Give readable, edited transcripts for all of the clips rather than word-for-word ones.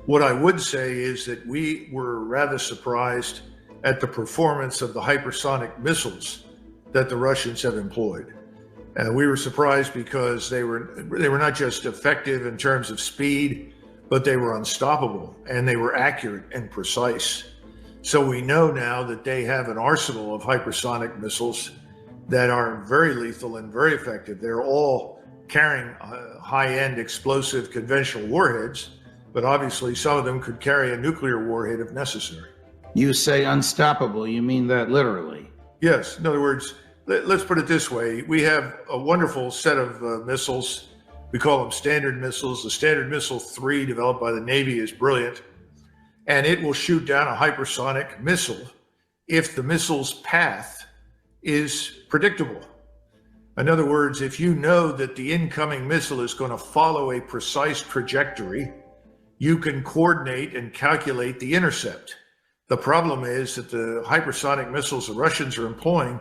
What I would say is that we were rather surprised at the performance of the hypersonic missiles that the Russians have employed. We were surprised because they were not just effective in terms of speed, but they were unstoppable and they were accurate and precise. So we know now that they have an arsenal of hypersonic missiles that are very lethal and very effective. They're all carrying high-end explosive conventional warheads, but obviously some of them could carry a nuclear warhead if necessary. You say unstoppable, you mean that literally? Yes. In other words, let's put it this way. We have a wonderful set of missiles. We call them Standard missiles. The Standard Missile 3 developed by the Navy is brilliant, and it will shoot down a hypersonic missile if the missile's path is predictable. In other words, if you know that the incoming missile is going to follow a precise trajectory, you can coordinate and calculate the intercept. The problem is that the hypersonic missiles the Russians are employing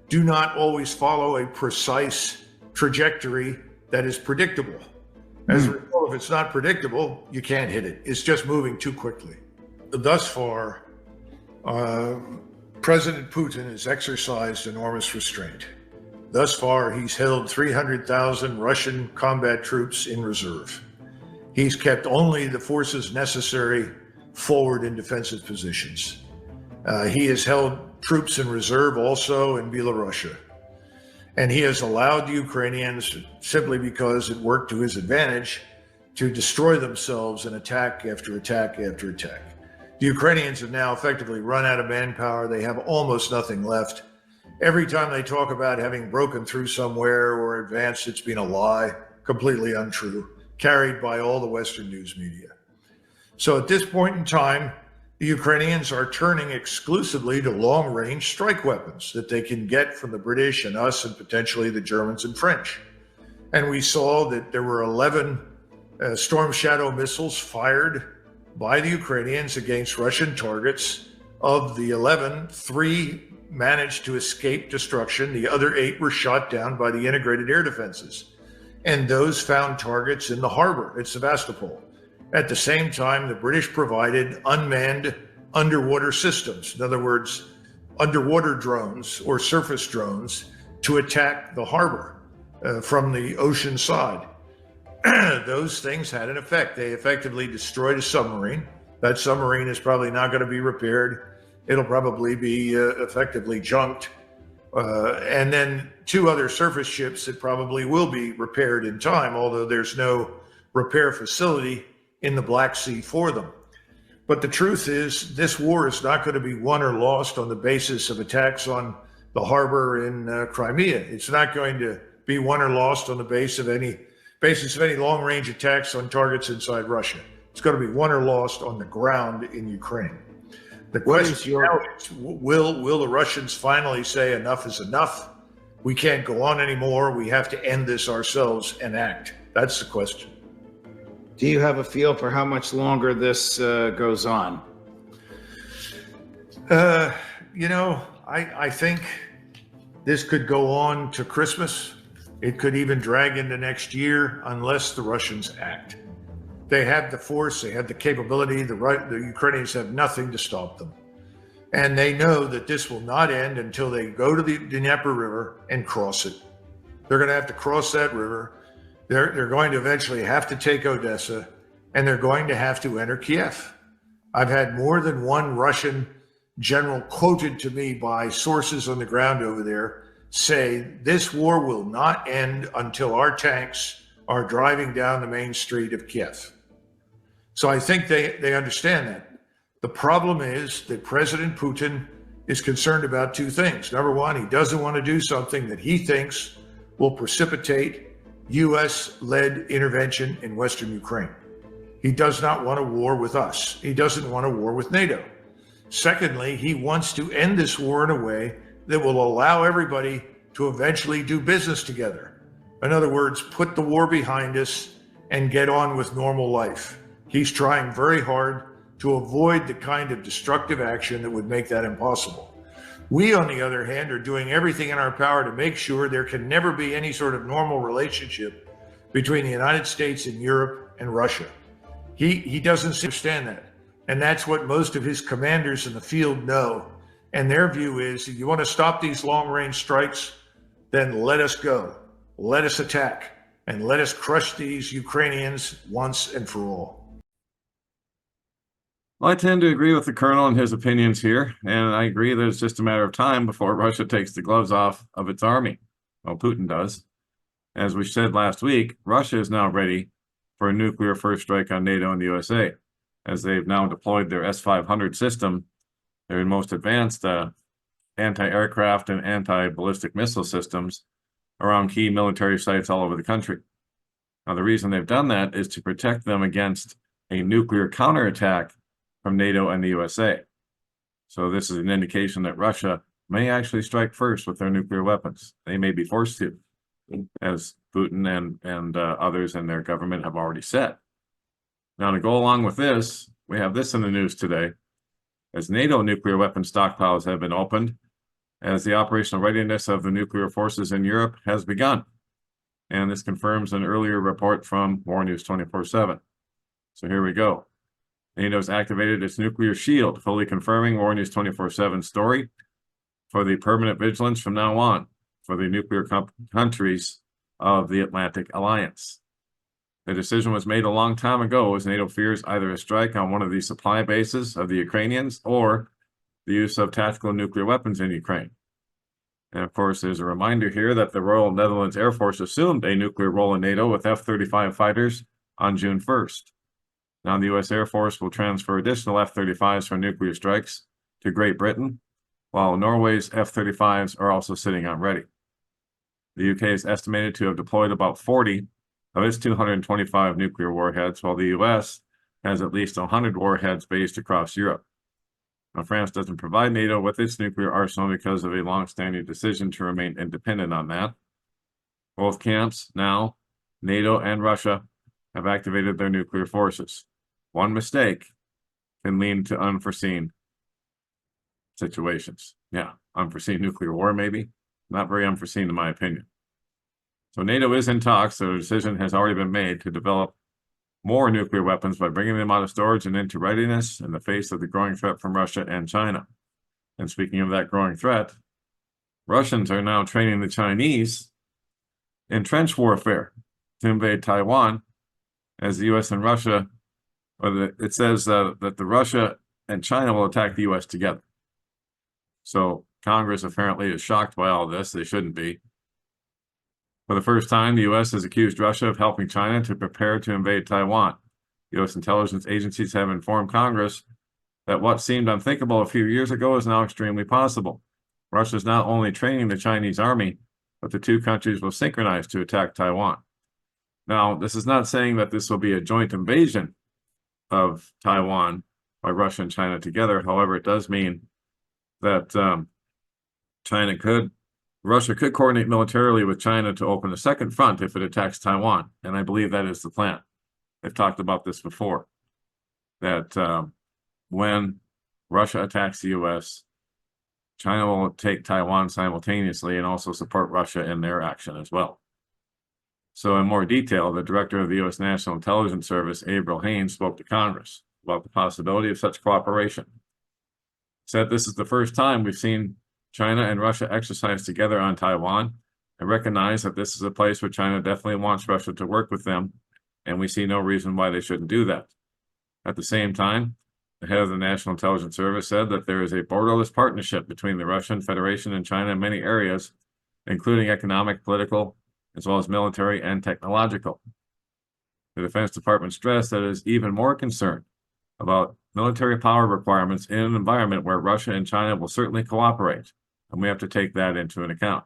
do not always follow a precise trajectory that is predictable. As a result, if it's not predictable, you can't hit it. It's just moving too quickly. Thus far, President Putin has exercised enormous restraint. Thus far, he's held 300,000 Russian combat troops in reserve. He's kept only the forces necessary forward in defensive positions. He has held troops in reserve also in Belarus. And he has allowed the Ukrainians, simply because it worked to his advantage, to destroy themselves in attack after attack after attack. The Ukrainians have now effectively run out of manpower. They have almost nothing left. Every time they talk about having broken through somewhere or advanced, it's been a lie, completely untrue, carried by all the Western news media. So at this point in time, the Ukrainians are turning exclusively to long-range strike weapons that they can get from the British and us and potentially the Germans and French. And we saw that there were 11 Storm Shadow missiles fired by the Ukrainians against Russian targets. Of the 11, 3 managed to escape destruction. The other 8 were shot down by the integrated air defenses. And those found targets in the harbor at Sevastopol. At the same time, the British provided unmanned underwater systems, in other words, underwater drones or surface drones, to attack the harbor from the ocean side. Those things had an effect. They effectively destroyed a submarine. That submarine is probably not going to be repaired. It'll probably be effectively junked. And then 2 other surface ships that probably will be repaired in time, although there's no repair facility in the Black Sea for them. But the truth is, this war is not going to be won or lost on the basis of attacks on the harbor in Crimea. It's not going to be won or lost on the basis of any long-range attacks on targets inside Russia. It's going to be won or lost on the ground in Ukraine. The question now is, will the Russians finally say enough is enough? We can't go on anymore. We have to end this ourselves and act. That's the question. Do you have a feel for how much longer this goes on? I think this could go on to Christmas. It could even drag into next year unless the Russians act. They have the force, they have the capability, the Ukrainians have nothing to stop them. And they know that this will not end until they go to the Dnieper River and cross it. They're going to have to cross that river. They're going to eventually have to take Odessa, and they're going to have to enter Kiev. I've had more than one Russian general quoted to me by sources on the ground over there say, this war will not end until our tanks are driving down the main street of Kiev. So I think they understand that. The problem is that President Putin is concerned about 2 things. Number one, he doesn't want to do something that he thinks will precipitate U.S.-led intervention in Western Ukraine. He does not want a war with us. He doesn't want a war with NATO. Secondly, he wants to end this war in a way that will allow everybody to eventually do business together. In other words, put the war behind us and get on with normal life. He's trying very hard to avoid the kind of destructive action that would make that impossible. We, on the other hand, are doing everything in our power to make sure there can never be any sort of normal relationship between the United States and Europe and Russia. He doesn't understand that. And that's what most of his commanders in the field know. And their view is, if you want to stop these long-range strikes, then let us go. Let us attack. And let us crush these Ukrainians once and for all. Well, I tend to agree with the colonel and his opinions here, and I agree that it's just a matter of time before Russia takes the gloves off of its army. Well, Putin does. As we said last week, Russia is now ready for a nuclear first strike on NATO and the USA, as they've now deployed their S-500 system, their most advanced anti-aircraft and anti-ballistic missile systems, around key military sites all over the country. Now, the reason they've done that is to protect them against a nuclear counterattack from NATO and the USA. So this is an indication that Russia may actually strike first with their nuclear weapons. They may be forced to, as Putin and others in their government have already said. Now, to go along with this, we have this in the news today. As NATO nuclear weapon stockpiles have been opened, as the operational readiness of the nuclear forces in Europe has begun. And this confirms an earlier report from War News 24/7. So here we go. NATO's activated its nuclear shield, fully confirming War News 24/7 story for the permanent vigilance from now on for the nuclear countries of the Atlantic Alliance. The decision was made a long time ago, as NATO fears either a strike on one of the supply bases of the Ukrainians or the use of tactical nuclear weapons in Ukraine. And of course, there's a reminder here that the Royal Netherlands Air Force assumed a nuclear role in NATO with F-35 fighters on June 1st. Now, the U.S. Air Force will transfer additional F-35s for nuclear strikes to Great Britain, while Norway's F-35s are also sitting on ready. The U.K. is estimated to have deployed about 40 of its 225 nuclear warheads, while the U.S. has at least 100 warheads based across Europe. Now, France doesn't provide NATO with its nuclear arsenal because of a long-standing decision to remain independent on that. Both camps now, NATO and Russia, have activated their nuclear forces. One mistake can lead to unforeseen situations. Yeah, unforeseen nuclear war, maybe. Not very unforeseen, in my opinion. So NATO is in talks, so a decision has already been made to develop more nuclear weapons by bringing them out of storage and into readiness in the face of the growing threat from Russia and China. And speaking of that growing threat, Russians are now training the Chinese in trench warfare to invade Taiwan, as the U.S. and Russia, it says that the Russia and China will attack the U.S. together. So Congress apparently is shocked by all this. They shouldn't be. For the first time, the U.S. has accused Russia of helping China to prepare to invade Taiwan. U.S. intelligence agencies have informed Congress that what seemed unthinkable a few years ago is now extremely possible. Russia is not only training the Chinese army, but the two countries will synchronize to attack Taiwan. Now, this is not saying that this will be a joint invasion of Taiwan by Russia and China together. However, it does mean that Russia could coordinate militarily with China to open a second front if it attacks Taiwan. And I believe that is the plan. I've talked about this before, that when Russia attacks the U.S., China will take Taiwan simultaneously and also support Russia in their action as well. So in more detail, the director of the U.S. National Intelligence Service, Avril Haines, spoke to Congress about the possibility of such cooperation. Said this is the first time we've seen China and Russia exercise together on Taiwan, and recognize that this is a place where China definitely wants Russia to work with them, and we see no reason why they shouldn't do that. At the same time, the head of the National Intelligence Service said that there is a borderless partnership between the Russian Federation and China in many areas, including economic, political, as well as military and technological. The Defense Department stressed that it is even more concerned about military power requirements in an environment where Russia and China will certainly cooperate, and we have to take that into an account.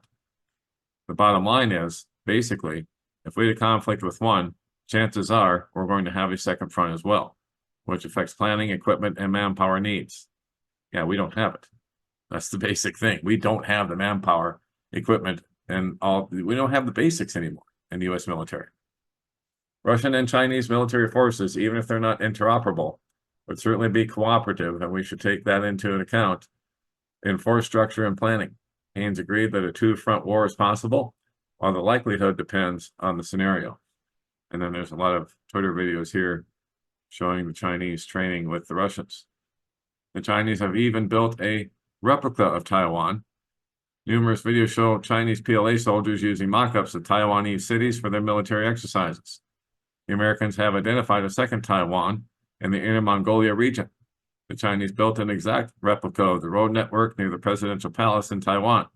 The bottom line is, basically, if we had a conflict with one, chances are we're going to have a second front as well, which affects planning, equipment, and manpower needs. Yeah, we don't have it. That's the basic thing. We don't have the manpower, equipment, and we don't have the basics anymore in the U.S. military. Russian and Chinese military forces, even if they're not interoperable, would certainly be cooperative, and we should take that into account in force structure and planning. Haines agreed that a two-front war is possible, while the likelihood depends on the scenario. And then there's a lot of Twitter videos here showing the Chinese training with the Russians. The Chinese have even built a replica of Taiwan. Numerous videos show Chinese PLA soldiers using mock-ups of Taiwanese cities for their military exercises. The Americans have identified a second Taiwan in the Inner Mongolia region. The Chinese built an exact replica of the road network near the presidential palace in Taiwan.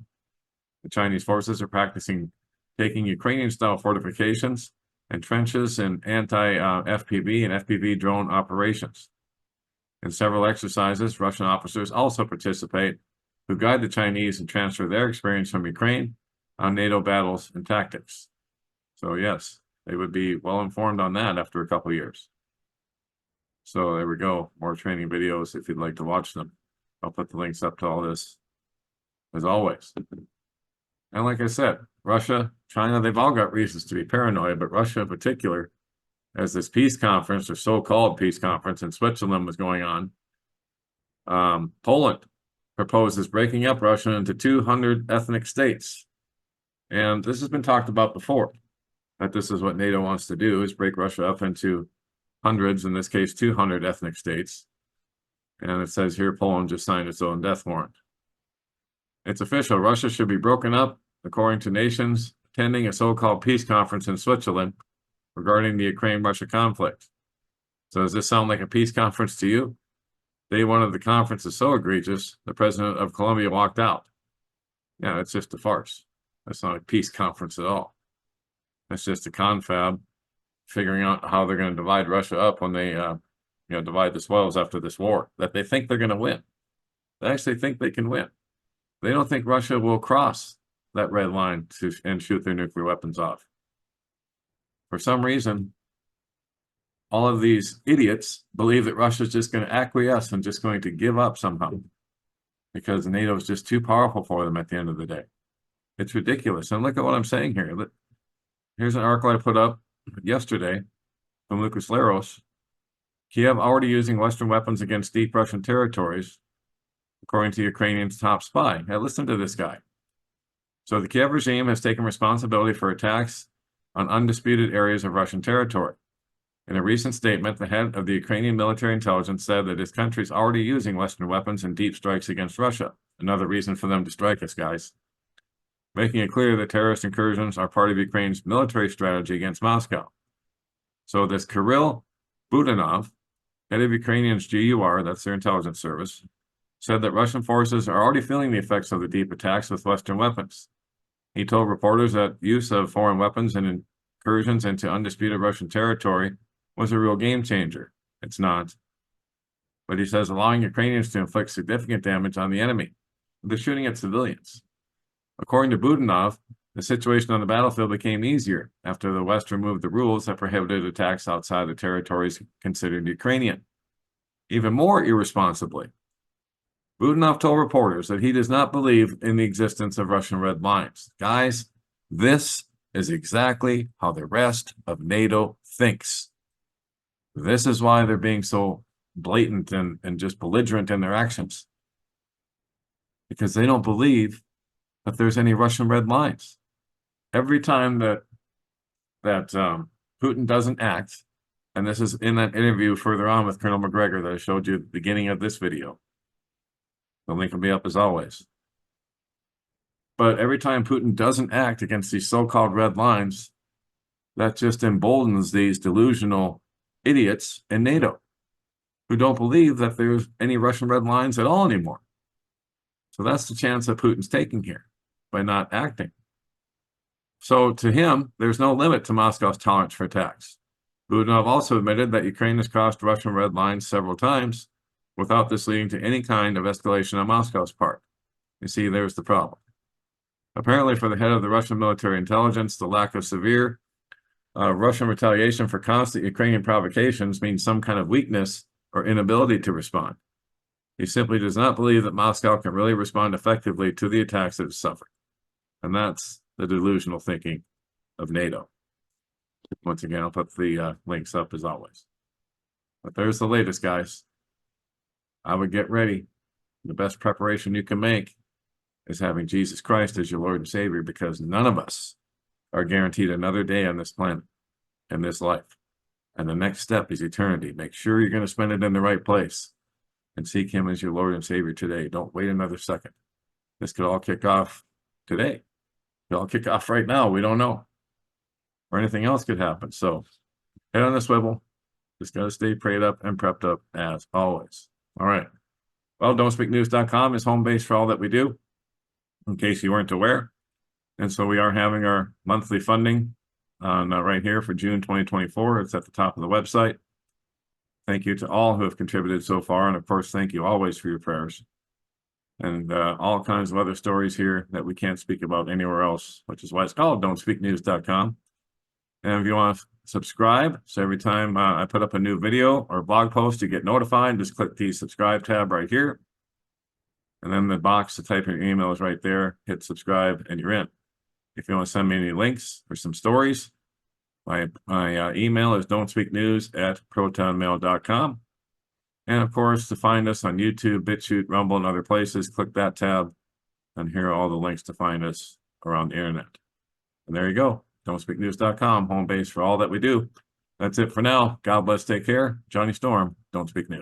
The Chinese forces are practicing taking Ukrainian-style fortifications and trenches in anti-FPV and FPV drone operations. In several exercises, Russian officers also participate who guide the Chinese and transfer their experience from Ukraine on NATO battles and tactics. So yes, they would be well informed on that after a couple of years. So there we go, more training videos if you'd like to watch them. I'll put the links up to all this, as always. And like I said, Russia, China, they've all got reasons to be paranoid, but Russia in particular, as this peace conference, or so-called peace conference in Switzerland was going on, Poland proposes breaking up Russia into 200 ethnic states. And this has been talked about before, that this is what NATO wants to do, is break Russia up into hundreds, in this case 200 ethnic states. And it says here Poland just signed its own death warrant. It's official. Russia should be broken up, according to nations attending a so-called peace conference in Switzerland regarding the Ukraine-Russia conflict. So does this sound like a peace conference to you? Day one of the conference is so egregious, the president of Colombia walked out. Yeah, it's just a farce. That's not a peace conference at all. That's just a confab figuring out how they're going to divide Russia up when they divide the spoils after this war, that they think they're going to win. They actually think they can win. They don't think Russia will cross that red line and shoot their nuclear weapons off. For some reason, all of these idiots believe that Russia's just going to acquiesce and just going to give up somehow because NATO is just too powerful for them at the end of the day. It's ridiculous. And look at what I'm saying here. Here's an article I put up yesterday from Lucas Leros. Kiev already using Western weapons against deep Russian territories, according to Ukrainian's top spy. Now listen to this guy. So the Kiev regime has taken responsibility for attacks on undisputed areas of Russian territory. In a recent statement, the head of the Ukrainian military intelligence said that his country is already using Western weapons in deep strikes against Russia. Another reason for them to strike us, guys. Making it clear that terrorist incursions are part of Ukraine's military strategy against Moscow. So this Kirill Budanov, head of Ukrainian's GUR, that's their intelligence service, said that Russian forces are already feeling the effects of the deep attacks with Western weapons. He told reporters that use of foreign weapons and incursions into undisputed Russian territory was a real game changer. It's not. But he says allowing Ukrainians to inflict significant damage on the enemy. They're shooting at civilians. According to Budanov, the situation on the battlefield became easier after the West removed the rules that prohibited attacks outside the territories considered Ukrainian. Even more irresponsibly, Budanov told reporters that he does not believe in the existence of Russian red lines. Guys, this is exactly how the rest of NATO thinks. This is why they're being so blatant and just belligerent in their actions. Because they don't believe that there's any Russian red lines. Every time that Putin doesn't act, and this is in that interview further on with Colonel McGregor that I showed you at the beginning of this video. The link will be up as always. But every time Putin doesn't act against these so-called red lines, that just emboldens these delusional idiots in NATO who don't believe that there's any Russian red lines at all anymore. So that's the chance that Putin's taking here by not acting. So to him, there's no limit to Moscow's tolerance for attacks. Budanov also admitted that Ukraine has crossed Russian red lines several times without this leading to any kind of escalation on Moscow's part. You see, there's the problem. Apparently, for the head of the Russian military intelligence, the lack of severe Russian retaliation for constant Ukrainian provocations means some kind of weakness or inability to respond. He simply does not believe that Moscow can really respond effectively to the attacks it has suffered. And that's the delusional thinking of NATO. Once again, I'll put the links up as always. But there's the latest, guys. I would get ready. The best preparation you can make is having Jesus Christ as your Lord and Savior, because none of us are guaranteed another day on this planet in this life. And the next step is eternity. Make sure you're going to spend it in the right place and seek him as your Lord and Savior today. Don't wait another second. This could all kick off today. It could all kick off right now. We don't know. Or anything else could happen. So head on the swivel. Just got to stay prayed up and prepped up as always. All right. Well, don'tspeaknews.com is home base for all that we do, in case you weren't aware. And so we are having our monthly funding on right here for June 2024. It's at the top of the website. Thank you to all who have contributed so far. And of course, thank you always for your prayers. And all kinds of other stories here that we can't speak about anywhere else, which is why it's called don'tspeaknews.com. And if you want to subscribe, so every time I put up a new video or blog post, you get notified. Just click the subscribe tab right here. And then the box to type in your email is right there. Hit subscribe and you're in. If you want to send me any links or some stories, my email is don'tspeaknews@protonmail.com. And of course, to find us on YouTube, BitChute, Rumble, and other places, click that tab. And here are all the links to find us around the internet. And there you go. don'tspeaknews.com, home base for all that we do. That's it for now. God bless. Take care. Johnny Storm, Don't Speak News.